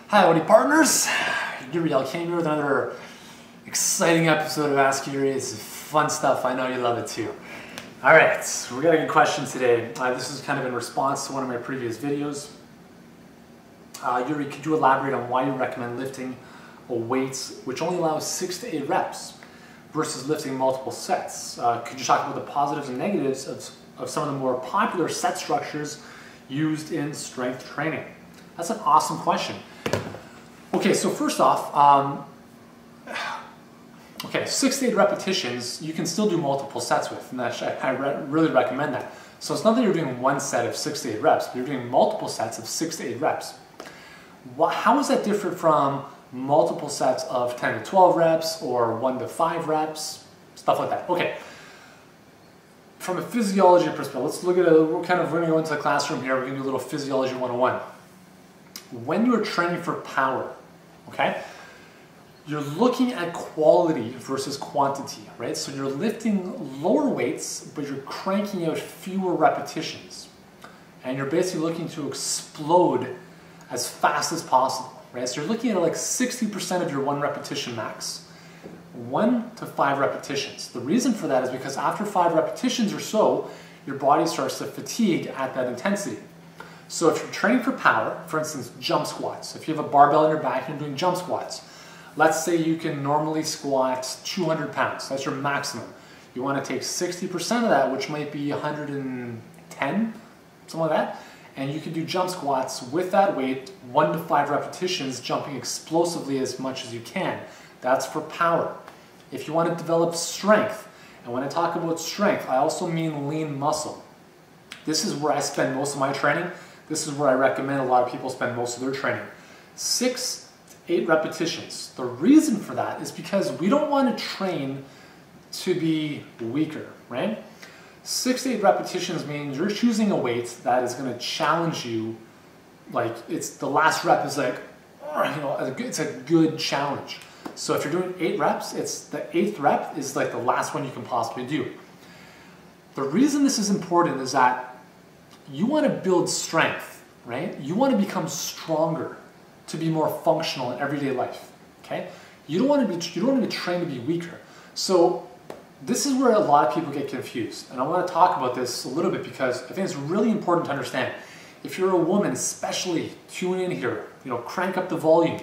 Hi, Howdy partners! Uriel came here with another exciting episode of Ask Uri. It's fun stuff. I know you love it too. Alright, we got a good question today. This is kind of in response to one of my previous videos. Uri, could you elaborate on why you recommend lifting a weight which only allows 6 to 8 reps versus lifting multiple sets? Could you talk about the positives and negatives of some of the more popular set structures used in strength training? That's an awesome question. Okay, so first off, 6 to 8 repetitions, you can still do multiple sets with, and I really recommend that. So it's not that you're doing one set of 6 to 8 reps, but you're doing multiple sets of 6 to 8 reps. How is that different from multiple sets of 10 to 12 reps or 1 to 5 reps, stuff like that? Okay, from a physiology perspective, let's look at we're going to go into the classroom here. We're going to do a little physiology 101. When you're training for power, okay, you're looking at quality versus quantity, right? So you're lifting lower weights, but you're cranking out fewer repetitions. And you're basically looking to explode as fast as possible, right? So you're looking at like 60% of your 1 repetition max, 1 to 5 repetitions. The reason for that is because after 5 repetitions or so, your body starts to fatigue at that intensity. So if you're training for power, for instance, jump squats, if you have a barbell in your back and you're doing jump squats, let's say you can normally squat 200 pounds, that's your maximum. You want to take 60% of that, which might be 110, something like that, and you can do jump squats with that weight, 1 to 5 repetitions, jumping explosively as much as you can. That's for power. If you want to develop strength, and when I talk about strength, I also mean lean muscle. This is where I spend most of my training. This is where I recommend a lot of people spend most of their training. 6 to 8 repetitions. The reason for that is because we don't want to train to be weaker, right? 6 to 8 repetitions means you're choosing a weight that is going to challenge you. Like it's the last rep is like, it's a good challenge. So if you're doing 8 reps, it's the 8th rep is like the last one you can possibly do. The reason this is important is that you want to build strength, right? You want to become stronger to be more functional in everyday life, okay? You don't want to be trained to be weaker. So this is where a lot of people get confused. And I want to talk about this a little bit because I think it's really important to understand. If you're a woman, especially, tune in here, crank up the volume.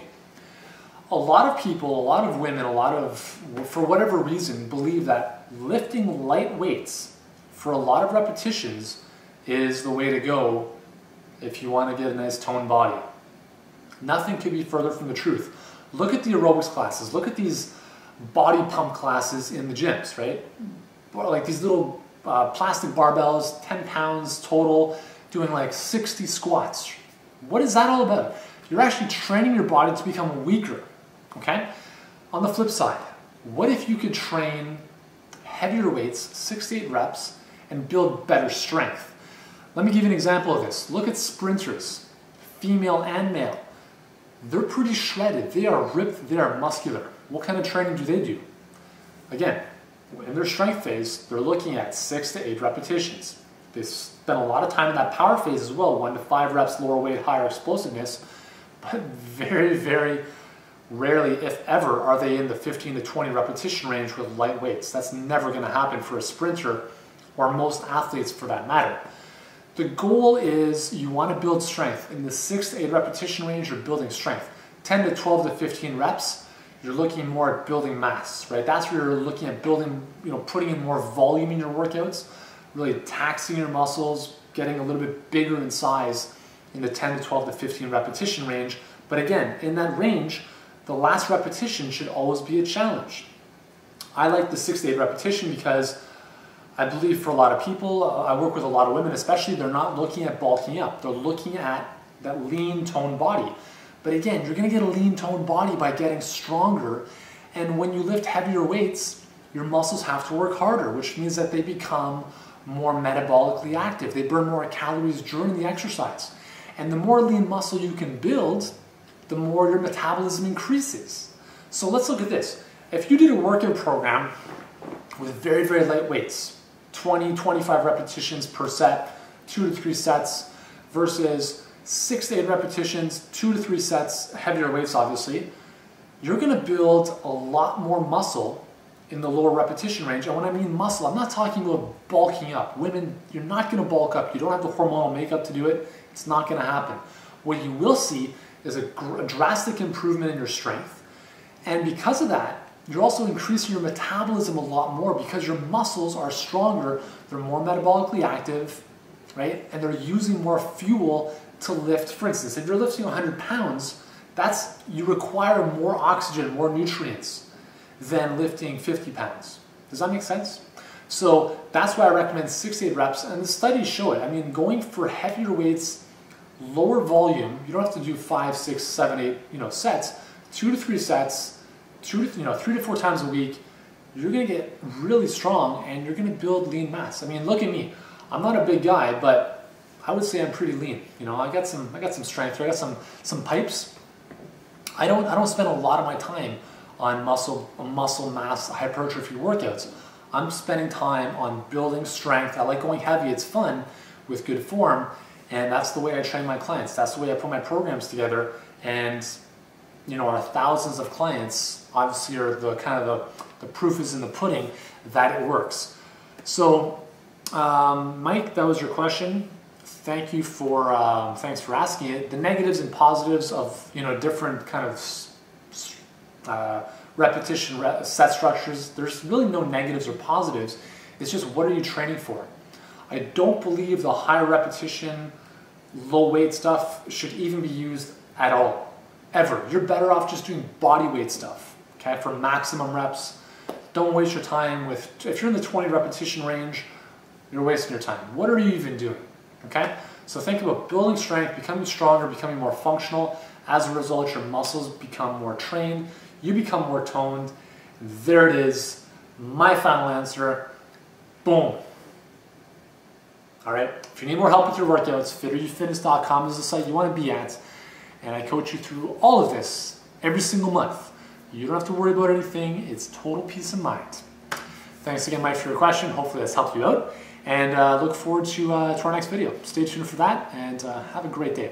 A lot of people, a lot of women, for whatever reason, believe that lifting light weights for a lot of repetitions is the way to go if you want to get a nice toned body. Nothing could be further from the truth. Look at the aerobics classes. Look at these body pump classes in the gyms, right? Like these little plastic barbells, 10 pounds total, doing like 60 squats. What is that all about? You're actually training your body to become weaker, okay? On the flip side, what if you could train heavier weights, 6 to 8 reps, and build better strength? Let me give you an example of this. Look at sprinters, female and male. They're pretty shredded. They are ripped. They are muscular. What kind of training do they do? Again, in their strength phase, they're looking at 6 to 8 repetitions. They spend a lot of time in that power phase as well, 1 to 5 reps, lower weight, higher explosiveness, but very, very rarely, if ever, are they in the 15 to 20 repetition range with light weights. That's never going to happen for a sprinter or most athletes for that matter. The goal is you want to build strength. In the 6 to 8 repetition range, you're building strength. 10 to 12 to 15 reps, you're looking more at building mass, right? That's where you're looking at building, putting in more volume in your workouts, really taxing your muscles, getting a little bit bigger in size in the 10 to 12 to 15 repetition range. But again, in that range, the last repetition should always be a challenge. I like the 6 to 8 repetition because I believe for a lot of people, I work with a lot of women especially, they're not looking at bulking up. They're looking at that lean toned body. But again, you're going to get a lean toned body by getting stronger. And when you lift heavier weights, your muscles have to work harder, which means that they become more metabolically active. They burn more calories during the exercise. And the more lean muscle you can build, the more your metabolism increases. So let's look at this. If you did a workout program with very, very light weights, 20, 25 repetitions per set, 2 to 3 sets, versus 6 to 8 repetitions, 2 to 3 sets, heavier weights obviously, you're going to build a lot more muscle in the lower repetition range. And when I mean muscle, I'm not talking about bulking up. Women, you're not going to bulk up. You don't have the hormonal makeup to do it. It's not going to happen. What you will see is a drastic improvement in your strength. And because of that, you're also increasing your metabolism a lot more because your muscles are stronger, they're more metabolically active, right? And they're using more fuel to lift. For instance, if you're lifting 100 pounds, you require more oxygen, more nutrients than lifting 50 pounds. Does that make sense? So that's why I recommend 6 to 8 reps, and the studies show it. I mean, going for heavier weights, lower volume, you don't have to do 5, 6, 7, 8, sets, 2 to 3 sets, 3 to 4 times a week, you're gonna get really strong and you're gonna build lean mass. I mean, look at me. I'm not a big guy, but I would say I'm pretty lean. I got some strength here. I got some pipes. I don't spend a lot of my time on muscle mass hypertrophy workouts. I'm spending time on building strength. I like going heavy. It's fun with good form, and that's the way I train my clients. That's the way I put my programs together. And our thousands of clients obviously are the proof is in the pudding that it works. So, Mike, that was your question. Thanks for asking it. The negatives and positives of different kind of repetition set structures. There's really no negatives or positives. It's just, what are you training for? I don't believe the high repetition, low weight stuff should even be used at all, ever. You're better off just doing body weight stuff, okay, for maximum reps. Don't waste your time if you're in the 20 repetition range, you're wasting your time. What are you even doing? Okay, so think about building strength, becoming stronger, becoming more functional. As a result, your muscles become more trained, you become more toned. There it is, my final answer. Boom. All right, if you need more help with your workouts, fitteryoufitness.com is the site you want to be at, and I coach you through all of this every single month. You don't have to worry about anything. It's total peace of mind. Thanks again, Mike, for your question. Hopefully that's helped you out. And look forward to our next video. Stay tuned for that, and have a great day.